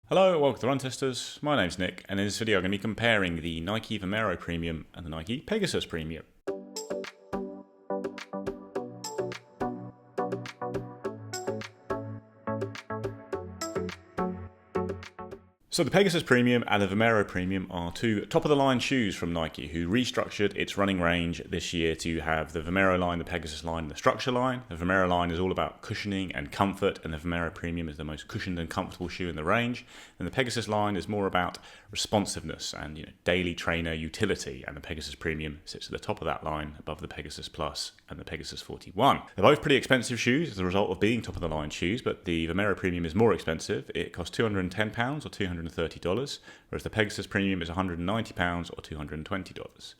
Hello, welcome to Run Testers. My name's Nick, and in this video I'm going to be comparing the Nike Vomero Premium and the Nike Pegasus Premium. So the Pegasus Premium and the Vomero Premium are two top-of-the-line shoes from Nike, who restructured its running range this year to have the Vomero line, the Pegasus line, and the Structure line. The Vomero line is all about cushioning and comfort, and the Vomero Premium is the most cushioned and comfortable shoe in the range. And the Pegasus line is more about responsiveness and daily trainer utility, and the Pegasus Premium sits at the top of that line above the Pegasus Plus and the Pegasus 41. They're both pretty expensive shoes as a result of being top-of-the-line shoes, but the Vomero Premium is more expensive. It costs £210 or $230, whereas the Pegasus Premium is £190 or $220.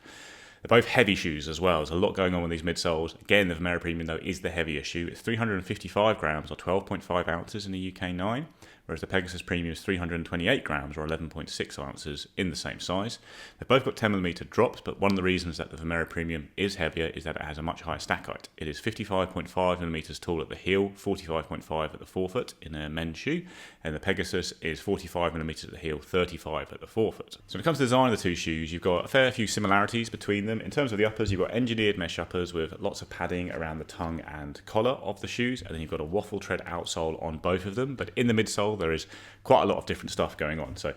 They're both heavy shoes as well. There's a lot going on with these midsoles. Again, the Vomero Premium, though, is the heavier shoe. It's 355 grams or 12.5 ounces in the UK 9, whereas the Pegasus Premium is 328 grams or 11.6 ounces in the same size. They've both got 10mm drops, but one of the reasons that the Vomero Premium is heavier is that it has a much higher stack height. It is 55.5mm tall at the heel, 45.5 at the forefoot in a men's shoe, and the Pegasus is 45mm at the heel, 35 at the forefoot. So when it comes to the design of the two shoes, you've got a fair few similarities between them. In terms of the uppers, you've got engineered mesh uppers with lots of padding around the tongue and collar of the shoes, and then you've got a waffle tread outsole on both of them, but in the midsole there is quite a lot of different stuff going on. So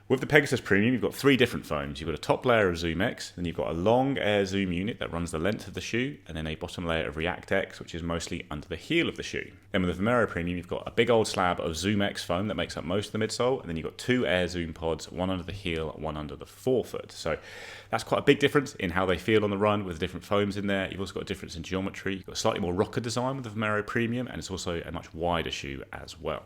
with the Pegasus Premium, you've got three different foams. You've got a top layer of Zoom X, then you've got a long Air Zoom unit that runs the length of the shoe, and then a bottom layer of React X, which is mostly under the heel of the shoe. Then with the Vomero Premium, you've got a big old slab of Zoom X foam that makes up most of the midsole, and then you've got two Air Zoom pods, one under the heel, one under the forefoot. So that's quite a big difference in how they feel on the run with the different foams in there. You've also got a difference in geometry. You've got a slightly more rocker design with the Vomero Premium, and it's also a much wider shoe as well.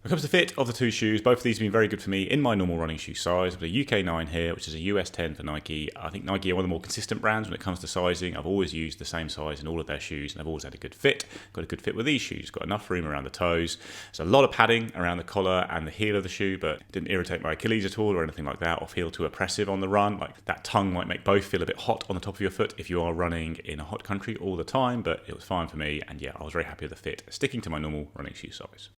When it comes to fit of the two shoes, both of these have been very good for me in my normal running shoe size. I've got a UK 9 here, which is a US 10 for Nike. I think Nike are one of the more consistent brands when it comes to sizing. I've always used the same size in all of their shoes, and I've always had a good fit. Got a good fit with these shoes. Got enough room around the toes. There's a lot of padding around the collar and the heel of the shoe, but it didn't irritate my Achilles at all or anything like that, or feel too oppressive on the run. Like that tongue might make both feel a bit hot on the top of your foot if you are running in a hot country all the time, but it was fine for me, and yeah, I was very happy with the fit, sticking to my normal running shoe size.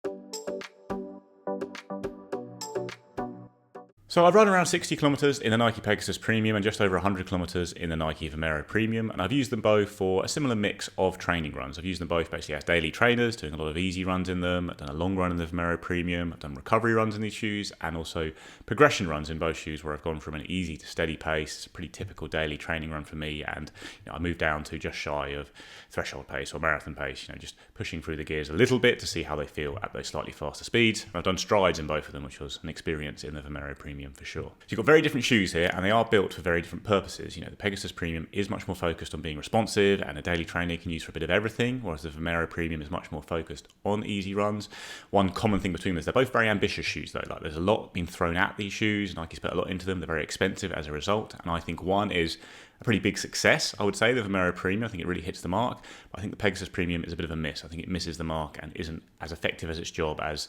So I've run around 60 kilometers in the Nike Pegasus Premium and just over 100 kilometers in the Nike Vomero Premium, and I've used them both for a similar mix of training runs. I've used them both basically as daily trainers, doing a lot of easy runs in them. I've done a long run in the Vomero Premium, I've done recovery runs in these shoes, and also progression runs in both shoes where I've gone from an easy to steady pace. It's a pretty typical daily training run for me, and I moved down to just shy of threshold pace or marathon pace, just pushing through the gears a little bit to see how they feel at those slightly faster speeds. And I've done strides in both of them, which was an experience in the Vomero Premium for sure. So you've got very different shoes here, and they are built for very different purposes. The Pegasus Premium is much more focused on being responsive, and a daily trainer can use for a bit of everything, whereas the Vomero Premium is much more focused on easy runs. One common thing between them is they're both very ambitious shoes, though. Like, there's a lot being thrown at these shoes. Nike's put a lot into them. They're very expensive as a result, and I think one is a pretty big success, I would say, the Vomero Premium. I think it really hits the mark, but I think the Pegasus Premium is a bit of a miss. I think it misses the mark and isn't as effective as its job as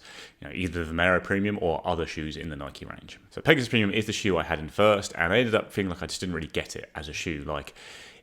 either the Vomero Premium or other shoes in the Nike range. So Pegasus Premium is the shoe I had in first, and I ended up feeling like I just didn't really get it as a shoe. Like,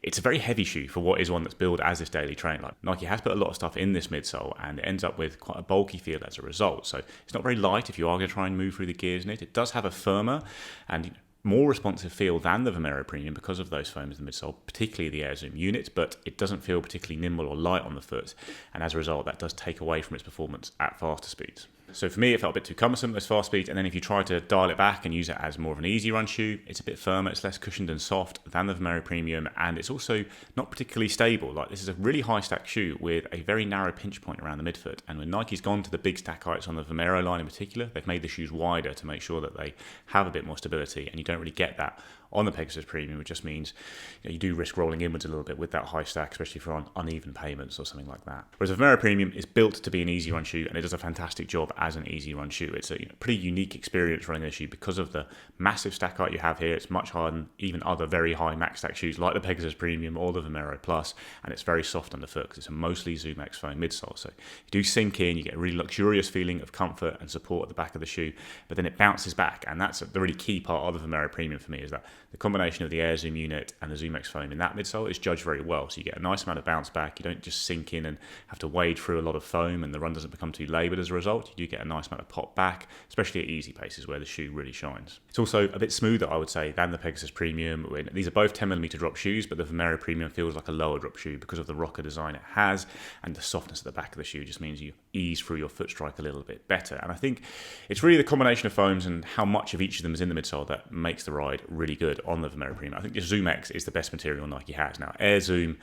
it's a very heavy shoe for what is one that's billed as this daily train. Like, Nike has put a lot of stuff in this midsole, and it ends up with quite a bulky feel as a result. So it's not very light if you are going to try and move through the gears in it. It does have a firmer and more responsive feel than the Vomero Premium because of those foams in the midsole, particularly the Air Zoom unit, but it doesn't feel particularly nimble or light on the foot, and as a result that does take away from its performance at faster speeds. So for me, it felt a bit too cumbersome at those fast speeds, and then if you try to dial it back and use it as more of an easy run shoe, it's a bit firmer, it's less cushioned and soft than the Vomero Premium, and it's also not particularly stable. Like, this is a really high stack shoe with a very narrow pinch point around the midfoot, and when Nike's gone to the big stack heights on the Vomero line in particular, they've made the shoes wider to make sure that they have a bit more stability, and you don't really get that on the Pegasus Premium, which just means you do risk rolling inwards a little bit with that high stack, especially for on uneven pavements or something like that. Whereas the Vomero Premium is built to be an easy run shoe, and it does a fantastic job as an easy run shoe. It's a pretty unique experience running this shoe because of the massive stack height you have here. It's much higher than even other very high max stack shoes like the Pegasus Premium or the Vomero Plus, and it's very soft underfoot because it's a mostly Zoom X foam midsole. So you do sink in, you get a really luxurious feeling of comfort and support at the back of the shoe, but then it bounces back, and that's the really key part of the Vomero Premium for me, is that the combination of the Air Zoom unit and the ZoomX foam in that midsole is judged very well. So you get a nice amount of bounce back. You don't just sink in and have to wade through a lot of foam and the run doesn't become too laboured as a result. You do get a nice amount of pop back, especially at easy paces where the shoe really shines. It's also a bit smoother, I would say, than the Pegasus Premium. These are both 10mm drop shoes, but the Vomero Premium feels like a lower drop shoe because of the rocker design it has, and the softness at the back of the shoe just means you ease through your foot strike a little bit better. And I think it's really the combination of foams and how much of each of them is in the midsole that makes the ride really good on the Vomero Premium. I think the ZoomX is the best material Nike has. Now, Air Zoom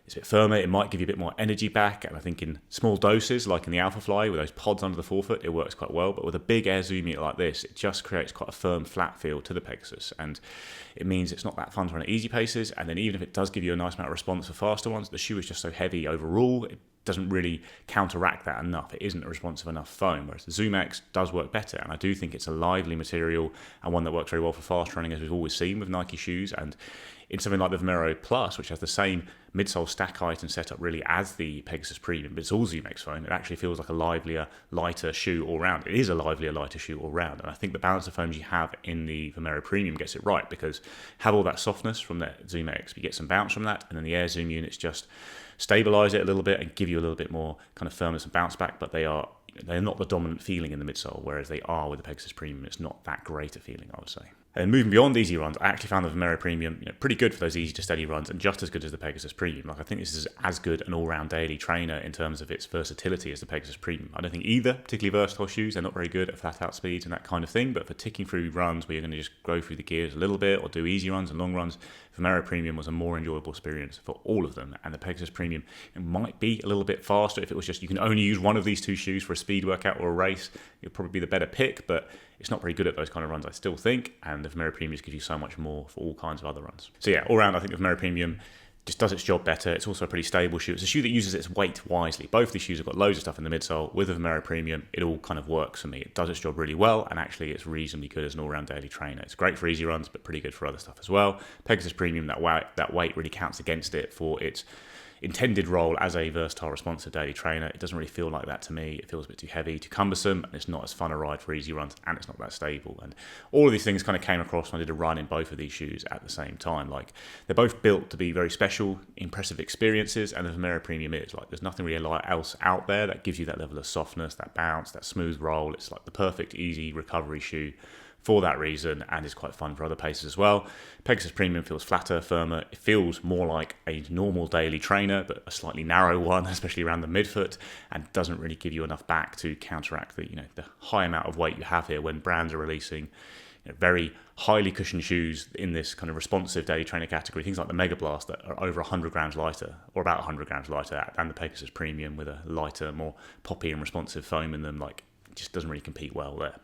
is a bit firmer, it might give you a bit more energy back, and I think in small doses, like in the Alpha Fly with those pods under the forefoot, it works quite well. But with a big Air Zoom unit like this, it just creates quite a firm, flat feel to the Pegasus, and it means it's not that fun to run at easy paces. And then even if it does give you a nice amount of response for faster ones, the shoe is just so heavy overall, it doesn't really counteract that enough. It isn't a responsive enough foam, whereas the ZoomX does work better, and I do think it's a lively material and one that works very well for fast running, as we've always seen with Nike shoes. And in something like the Vomero Plus, which has the same midsole stack height and setup really as the Pegasus Premium, but it's all ZoomX foam, it actually feels like a livelier, lighter shoe all round. It is a livelier, lighter shoe all round, and I think the balance of foams you have in the Vomero Premium gets it right, because have all that softness from the ZoomX, but you get some bounce from that, and then the Air Zoom units just stabilize it a little bit and give you a little bit more kind of firmness and bounce back, but they're not the dominant feeling in the midsole, whereas they are with the Pegasus Premium. It's not that great a feeling, I would say. And moving beyond easy runs, I actually found the Vomero Premium pretty good for those easy to steady runs, and just as good as the Pegasus Premium. Like, I think this is as good an all-round daily trainer in terms of its versatility as the Pegasus Premium. I don't think either particularly versatile shoes. They're not very good at flat-out speeds and that kind of thing, but for ticking through runs where you're going to just go through the gears a little bit or do easy runs and long runs, Vomero Premium was a more enjoyable experience for all of them. And the Pegasus Premium, it might be a little bit faster if it was just you can only use one of these two shoes for a speed workout or a race. It'd probably be the better pick, but it's not very good at those kind of runs, I still think, and the Vomero Premium gives you so much more for all kinds of other runs. So yeah, all around, I think the Vomero Premium just does its job better. It's also a pretty stable shoe. It's a shoe that uses its weight wisely. Both these shoes have got loads of stuff in the midsole. With the Vomero Premium, it all kind of works for me. It does its job really well, and actually it's reasonably good as an all-round daily trainer. It's great for easy runs, but pretty good for other stuff as well. Pegasus Premium, that weight really counts against it for its intended role as a versatile, responsive daily trainer. It doesn't really feel like that to me. It feels a bit too heavy, too cumbersome, and it's not as fun a ride for easy runs, and it's not that stable. And all of these things kind of came across when I did a run in both of these shoes at the same time. Like, they're both built to be very special, impressive experiences, and the Vomero Premium is. Like, there's nothing really else out there that gives you that level of softness, that bounce, that smooth roll. It's like the perfect, easy recovery shoe for that reason, and is quite fun for other paces as well. Pegasus Premium feels flatter, firmer. It feels more like a normal daily trainer, but a slightly narrow one, especially around the midfoot, and doesn't really give you enough back to counteract the high amount of weight you have here when brands are releasing very highly cushioned shoes in this kind of responsive daily trainer category. Things like the Mega Blast that are over 100 grams lighter, or about 100 grams lighter, than the Pegasus Premium with a lighter, more poppy and responsive foam in them. Like, it just doesn't really compete well there.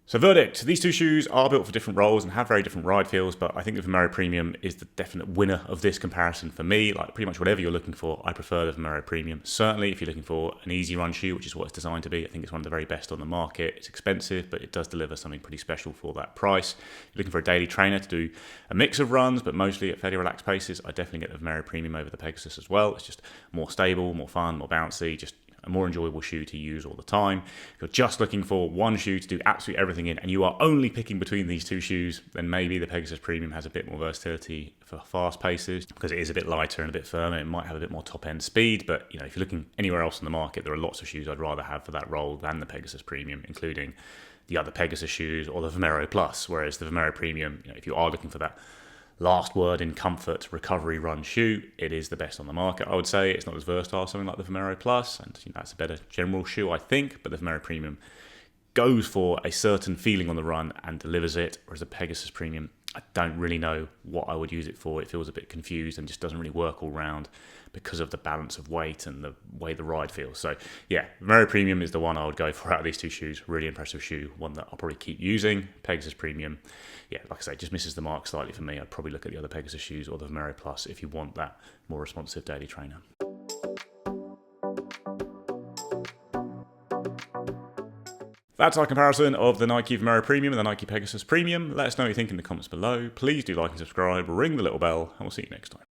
So verdict, these two shoes are built for different roles and have very different ride feels, but I think the Vomero Premium is the definite winner of this comparison for me. Like, pretty much whatever you're looking for, I prefer the Vomero Premium. Certainly if you're looking for an easy run shoe, which is what it's designed to be, I think it's one of the very best on the market. It's expensive, but it does deliver something pretty special for that price. If you're looking for a daily trainer to do a mix of runs, but mostly at fairly relaxed paces, I definitely get the Vomero Premium over the Pegasus as well. It's just more stable, more fun, more bouncy, just a more enjoyable shoe to use all the time. If you're just looking for one shoe to do absolutely everything in, and you are only picking between these two shoes, then maybe the Pegasus Premium has a bit more versatility for fast paces, because it is a bit lighter and a bit firmer. It might have a bit more top-end speed, but if you're looking anywhere else in the market, there are lots of shoes I'd rather have for that role than the Pegasus Premium, including the other Pegasus shoes or the Vomero Plus, whereas the Vomero Premium, if you are looking for that last word in comfort recovery run shoe, it is the best on the market, I would say. It's not as versatile as something like the Vomero Plus, and that's a better general shoe, I think, but the Vomero Premium goes for a certain feeling on the run and delivers it, whereas the Pegasus Premium, I don't really know what I would use it for. It feels a bit confused and just doesn't really work all round because of the balance of weight and the way the ride feels. So yeah, Vomero Premium is the one I would go for out of these two shoes. Really impressive shoe, one that I'll probably keep using. Pegasus Premium, yeah, like I say, just misses the mark slightly for me. I'd probably look at the other Pegasus shoes or the Vomero Plus if you want that more responsive daily trainer. That's our comparison of the Nike Vomero Premium and the Nike Pegasus Premium. Let us know what you think in the comments below. Please do like and subscribe, ring the little bell, and we'll see you next time.